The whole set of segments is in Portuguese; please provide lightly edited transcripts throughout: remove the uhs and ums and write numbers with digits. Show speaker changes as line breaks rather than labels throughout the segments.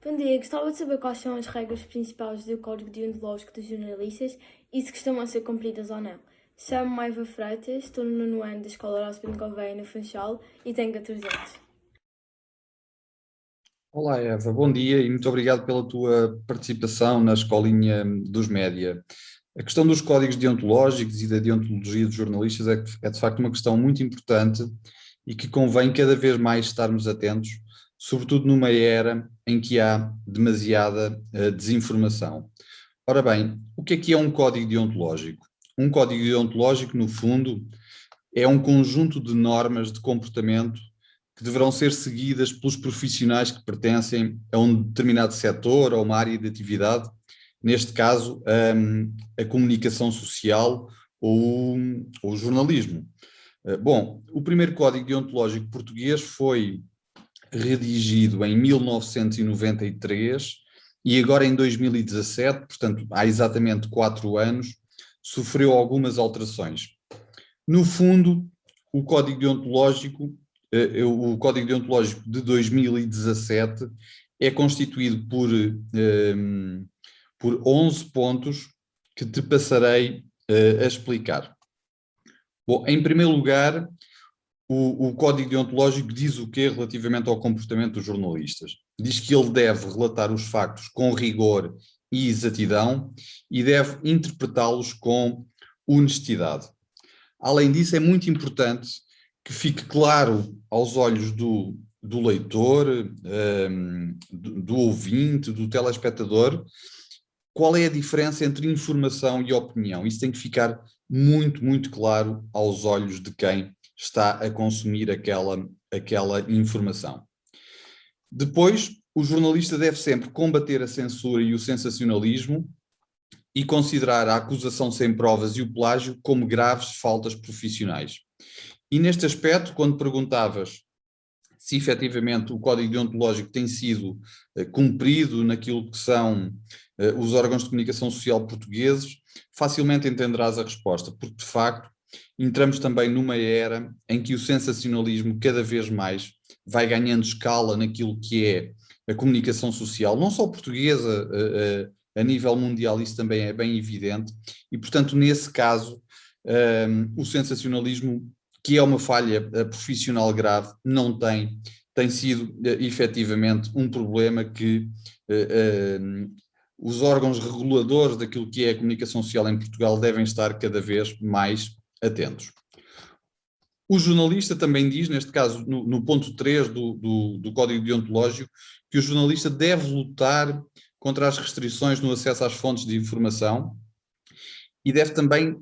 Bom dia, gostava de saber quais são as regras principais do Código Deontológico dos Jornalistas e se costumam ser cumpridas ou não. Chamo-me Eva Freitas, estou no nono ano da Escola Erasmo de Gouveia, no Funchal, e tenho 14 anos.
Olá Eva, bom dia e muito obrigado pela tua participação na Escolinha dos Média. A questão dos códigos deontológicos e da deontologia dos jornalistas é de facto uma questão muito importante e que convém cada vez mais estarmos atentos, sobretudo numa era em que há demasiada desinformação. Ora bem, o que é um código deontológico? Um código deontológico, no fundo, é um conjunto de normas de comportamento que deverão ser seguidas pelos profissionais que pertencem a um determinado setor ou uma área de atividade, neste caso, a comunicação social ou o jornalismo. Bom, o primeiro código deontológico português foi redigido em 1993 e agora em 2017, portanto há exatamente 4 anos, sofreu algumas alterações. No fundo, o Código Deontológico, o Código Deontológico de 2017 é constituído por 11 pontos que te passarei a explicar. Bom, em primeiro lugar, o Código Deontológico diz o quê relativamente ao comportamento dos jornalistas? Diz que ele deve relatar os factos com rigor e exatidão e deve interpretá-los com honestidade. Além disso, é muito importante que fique claro aos olhos do leitor, do ouvinte, do telespectador, qual é a diferença entre informação e opinião. Isso tem que ficar muito, muito claro aos olhos de quem está a consumir aquela informação. Depois, o jornalista deve sempre combater a censura e o sensacionalismo e considerar a acusação sem provas e o plágio como graves faltas profissionais. E neste aspecto, quando perguntavas se efetivamente o código deontológico tem sido cumprido naquilo que são os órgãos de comunicação social portugueses, facilmente entenderás a resposta, porque de facto entramos também numa era em que o sensacionalismo cada vez mais vai ganhando escala naquilo que é a comunicação social, não só portuguesa, a nível mundial isso também é bem evidente, e portanto nesse caso o sensacionalismo, que é uma falha profissional grave, não tem sido efetivamente um problema que os órgãos reguladores daquilo que é a comunicação social em Portugal devem estar cada vez mais atentos. O jornalista também diz, neste caso no ponto 3 do Código Deontológico, que o jornalista deve lutar contra as restrições no acesso às fontes de informação e deve também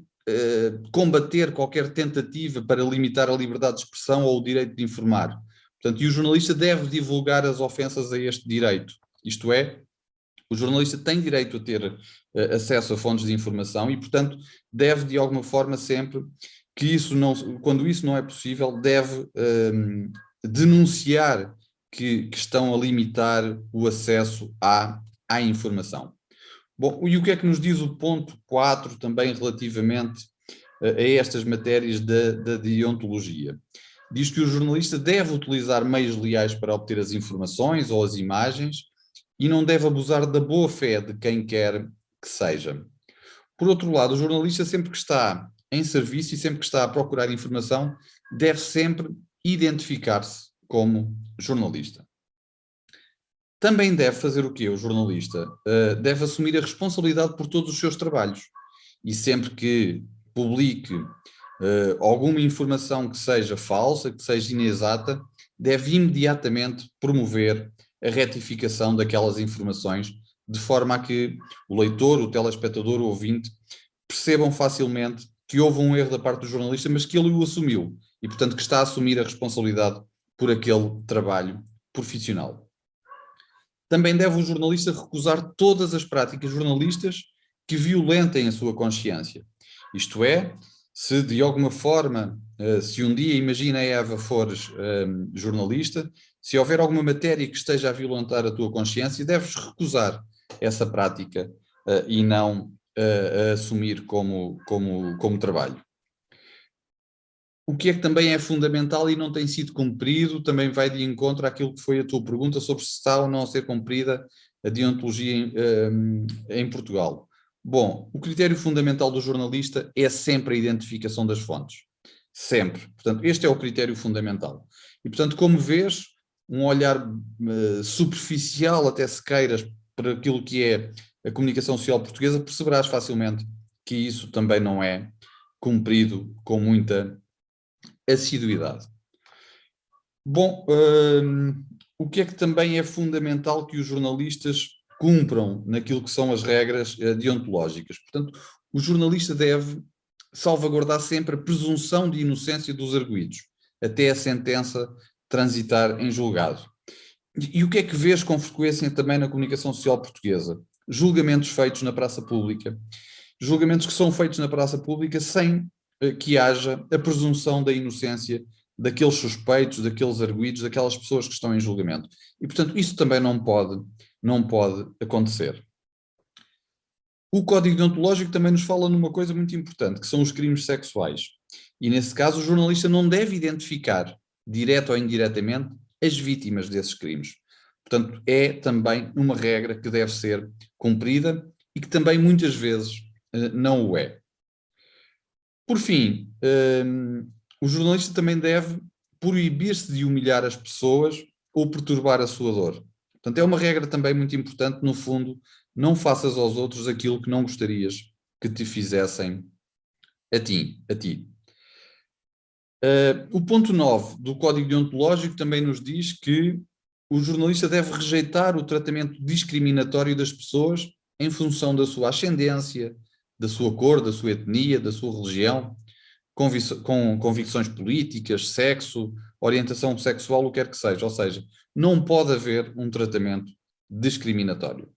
combater qualquer tentativa para limitar a liberdade de expressão ou o direito de informar. Portanto, e o jornalista deve divulgar as ofensas a este direito. Isto é, o jornalista tem direito a ter acesso a fontes de informação e, portanto, deve de alguma forma sempre que isso não, quando isso não é possível, deve denunciar que estão a limitar o acesso à informação. Bom, e o que é que nos diz o ponto 4 também relativamente a estas matérias da deontologia? Diz que o jornalista deve utilizar meios legais para obter as informações ou as imagens e não deve abusar da boa-fé de quem quer que seja. Por outro lado, o jornalista, sempre que está em serviço e sempre que está a procurar informação, deve sempre identificar-se como jornalista. Também deve fazer o quê, o jornalista? Deve assumir a responsabilidade por todos os seus trabalhos. E sempre que publique alguma informação que seja falsa, que seja inexata, deve imediatamente promover a retificação daquelas informações, de forma a que o leitor, o telespectador, o ouvinte, percebam facilmente que houve um erro da parte do jornalista, mas que ele o assumiu. E, portanto, que está a assumir a responsabilidade por aquele trabalho profissional. Também deve o jornalista recusar todas as práticas jornalistas que violentem a sua consciência. Isto é, se de alguma forma, se um dia, imagina Eva, fores jornalista, se houver alguma matéria que esteja a violentar a tua consciência, deves recusar essa prática e não a assumir como trabalho. o que é que também é fundamental e não tem sido cumprido, também vai de encontro àquilo que foi a tua pergunta sobre se está ou não a ser cumprida a deontologia em Portugal. Bom, o critério fundamental do jornalista é sempre a identificação das fontes. Sempre. Portanto, este é o critério fundamental. E, portanto, como vês, um olhar superficial, até se queiras, para aquilo que é a comunicação social portuguesa, perceberás facilmente que isso também não é cumprido com muita assiduidade. Bom, o que é que também é fundamental que os jornalistas cumpram naquilo que são as regras deontológicas? Portanto, o jornalista deve salvaguardar sempre a presunção de inocência dos arguidos, até a sentença transitar em julgado. E o que é que vês com frequência também na comunicação social portuguesa? Julgamentos feitos na praça pública, julgamentos que são feitos na praça pública sem que haja a presunção da inocência daqueles suspeitos, daqueles arguidos, daquelas pessoas que estão em julgamento. E, portanto, isso também não pode acontecer. O Código Deontológico também nos fala numa coisa muito importante, que são os crimes sexuais. E, nesse caso, o jornalista não deve identificar, direto ou indiretamente, as vítimas desses crimes. Portanto, é também uma regra que deve ser cumprida e que também muitas vezes não o é. Por fim, o jornalista também deve proibir-se de humilhar as pessoas ou perturbar a sua dor. Portanto, é uma regra também muito importante, no fundo, não faças aos outros aquilo que não gostarias que te fizessem a ti. O ponto 9 do Código Deontológico também nos diz que o jornalista deve rejeitar o tratamento discriminatório das pessoas em função da sua ascendência, da sua cor, da sua etnia, da sua religião, com convicções políticas, sexo, orientação sexual, o que quer que seja. Ou seja, não pode haver um tratamento discriminatório.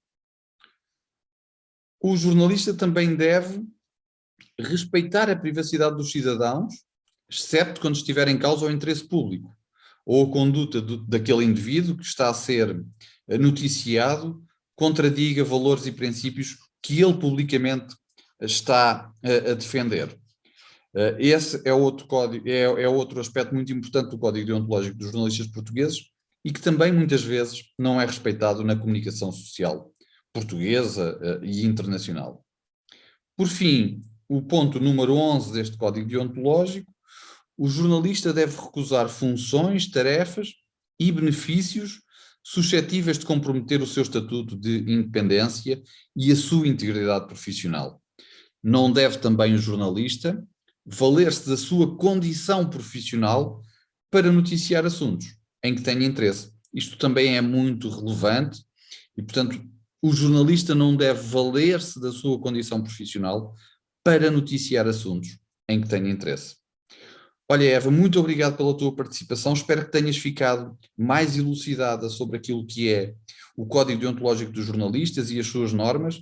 O jornalista também deve respeitar a privacidade dos cidadãos, exceto quando estiver em causa o interesse público, ou a conduta daquele indivíduo que está a ser noticiado contradiga valores e princípios que ele publicamente está a defender. Esse é outro código, é outro aspecto muito importante do Código Deontológico dos jornalistas portugueses e que também muitas vezes não é respeitado na comunicação social portuguesa e internacional. Por fim, o ponto número 11 deste Código Deontológico: o jornalista deve recusar funções, tarefas e benefícios suscetíveis de comprometer o seu estatuto de independência e a sua integridade profissional. Não deve também o jornalista valer-se da sua condição profissional para noticiar assuntos em que tenha interesse. Isto também é muito relevante e, portanto, o jornalista não deve valer-se da sua condição profissional para noticiar assuntos em que tenha interesse. Olha, Eva, muito obrigado pela tua participação. Espero que tenhas ficado mais elucidada sobre aquilo que é o Código Deontológico dos Jornalistas e as suas normas.